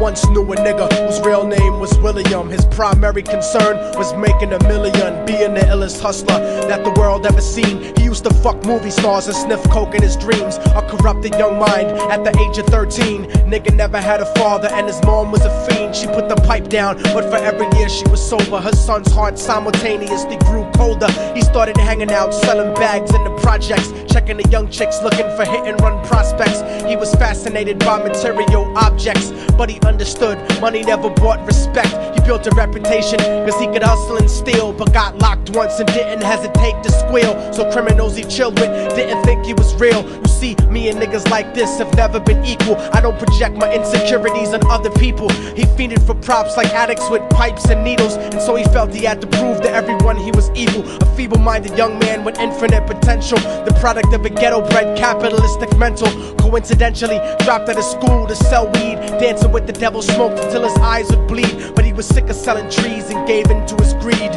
once knew a nigga whose real name was William. His primary concern was making $1 million, being the illest hustler that the world ever seen. He used to fuck movie stars and sniff coke in his dreams. A corrupted young mind at the age of 13. Nigga never had a father and his mom was a fiend. She put the pipe down, but for every year she was sober, her son's heart simultaneously grew colder. He started hanging out, selling bags in the projects, checking the young chicks looking for hit and run prospects. He was fascinated by material objects, but he understood money never bought respect. He built a reputation cause he could hustle and steal, but got locked once and didn't hesitate to squeal. So criminals he chilled with didn't think he was real. You see, me and niggas like this have never been equal. I don't project my insecurities on other people. He fiended for props like addicts with pipes and needles, and so he felt he had to prove to everyone he was evil. A feeble-minded young man with infinite potential, the product of a ghetto-bred capitalistic mental. Coincidentally dropped out of school to sell weed, dancing with the devil, smoked until his eyes would bleed. But he was sick of selling trees and gave in to his greed.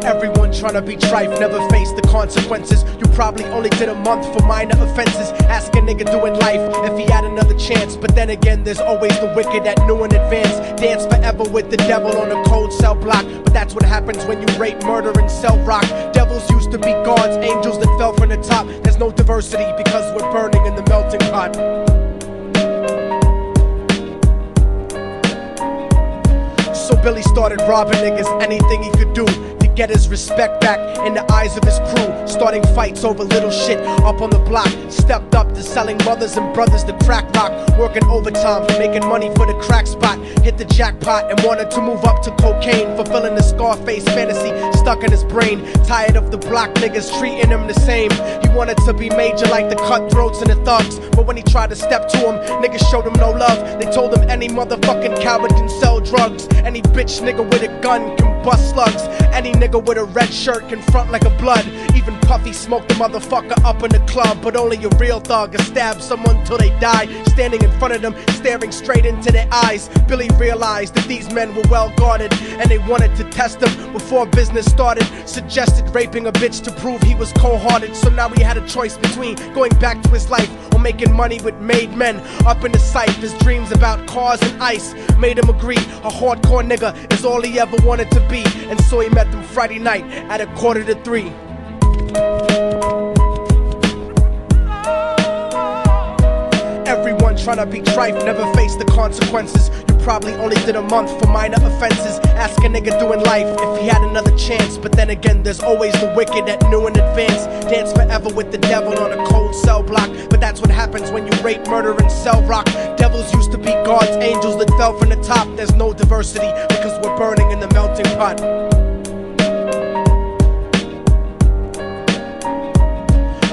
Everyone tryna be trife never faced the consequences. You probably only did a month for minor offenses. Ask a nigga doing life if he had another chance. But then again, there's always the wicked that knew in advance. Dance forever with the devil on a cold cell block. But that's what happens when you rape, murder, and sell rock. Devils used to be gods, angels that fell from the top. There's no diversity because we're burning in the melting pot. So Billy started robbing niggas, anything he could do to get his respect back in the eyes of his crew. Starting fights over little shit up on the block. Stepped up to selling mothers and brothers to crack rock. Working overtime, making money for the crack spot. Hit the jackpot and wanted to move up to cocaine. Fulfilling the Scarface fantasy stuck in his brain. Tired of the block niggas treating him the same. He wanted to be major like the cutthroats and the thugs. But when he tried to step to him, niggas showed him no love. They told him any motherfucking coward can sell drugs. Any bitch nigga with a gun can bust slugs. Any nigga with a red shirt can front like a blood. Even Puffy smoked the motherfucker up in the club. But only a real thug can stab someone till they die. Standing in front of them, staring straight into their eyes, Billy realized that these men were well guarded, and they wanted to test him before business started. Suggested raping a bitch to prove he was cold-hearted. So now he had a choice between going back to his life or making money with made men. Up in the sight, his dreams about cars and ice made him agree a hardcore nigga is all he ever wanted to be. And so he met them Friday night at 2:45. Everyone tryna be trife never faced the consequences. You probably only did a month for minor offenses. Ask a nigga doing life if he had another chance. But then again, there's always the wicked that knew in advance. Dance forever with the devil on a cold cell block. But that's what happens when you rape, murder, and sell rock. Devils used to be gods, angels that fell from the top. There's no diversity because we're burning in the melting pot.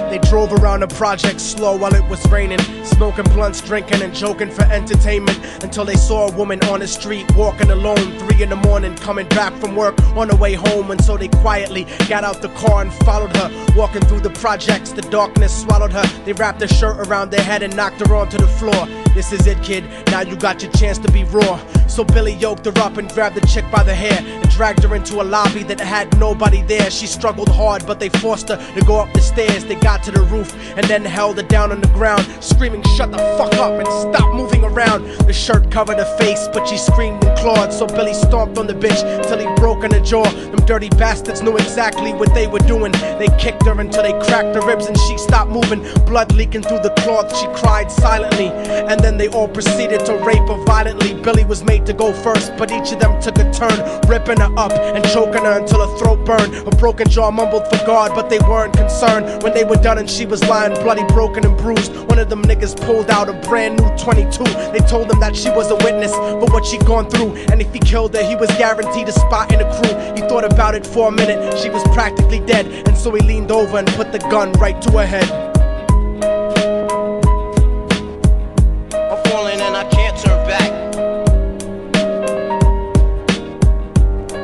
They drove around the project slow while it was raining, smoking blunts, drinking and joking for entertainment, until they saw a woman on the street walking alone, 3 in the morning, coming back from work on the way home. And so they quietly got out the car and followed her. Walking through the projects, the darkness swallowed her. They wrapped her shirt around their head and knocked her onto the floor. This is it, kid, now you got your chance to be raw. So Billy yoked her up and grabbed the chick by the hair and dragged her into a lobby that had nobody there. She struggled hard, but they forced her to go up the stairs. They got to the roof and then held her down on the ground, screaming, "Shut the fuck up and stop moving around." The shirt covered her face, but she screamed and clawed. So Billy stomped on the bitch till he broke in her jaw. Them dirty bastards knew exactly what they were doing. They kicked her until they cracked her ribs and she stopped moving. Blood leaking through the cloth, she cried silently. And then they all proceeded to rape her violently. Billy was made to go first, but each of them took a turn, ripping her up and choking her until her throat burned. Her broken jaw mumbled for God, but they weren't concerned. When they were done and she was lying bloody, broken and bruised, one of them niggas pulled out a brand new 22. They told him that she was a witness for what she'd gone through, and if he killed her, he was guaranteed a spot in the crew. He thought about it for a minute, she was practically dead, and so he leaned over and put the gun right to her head. I'm falling and I can't turn back.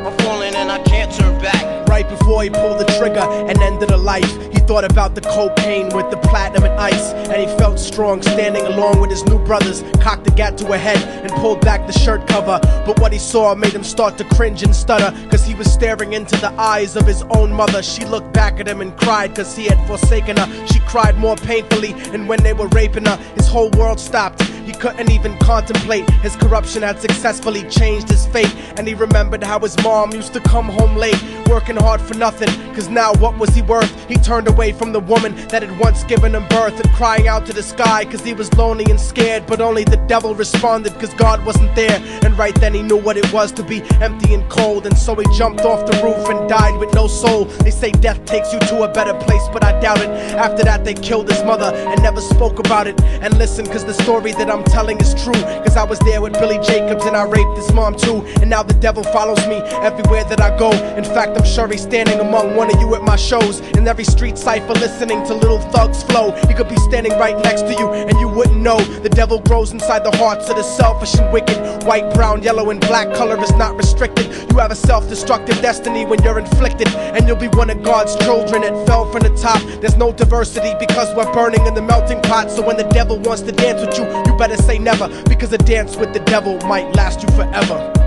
I'm falling and I can't turn back. Right before he pulled the trigger and ended her life, he thought about the cocaine with the platinum and ice, and he felt strong standing along with his new brothers. Cocked the gat to her head and pulled back the shirt cover, but what he saw made him start to cringe and stutter, cause he was staring into the eyes of his own mother. She looked back at him and cried cause he had forsaken her. She cried more painfully, and when they were raping her, his whole world stopped. He couldn't even contemplate. His corruption had successfully changed his fate, and he remembered how his mom used to come home late, working hard for nothing, cause now what was he worth? He turned away from the woman that had once given him birth, and crying out to the sky cause he was lonely and scared, but only the devil responded cause God wasn't there. And right then he knew what it was to be empty and cold, and so he jumped off the roof and died with no soul. They say death takes you to a better place, but I doubt it. After that they killed his mother and never spoke about it. And listen, cause the story that I'm telling is true, cause I was there with Billy Jacobs and I raped his mom too. And now the devil follows me everywhere that I go. In fact, I'm sure he's standing among one of you at my shows, in every street cipher listening to Little Thug's flow. He could be standing right next to you and you wouldn't know. The devil grows inside the hearts of the selfish and wicked. White, brown, yellow and black color is not restricted. You have a self-destructive destiny when you're inflicted, and you'll be one of God's children that fell from the top. There's no diversity because we're burning in the melting pot. So when the devil wants to dance with you, you better say never, because a dance with the devil might last you forever.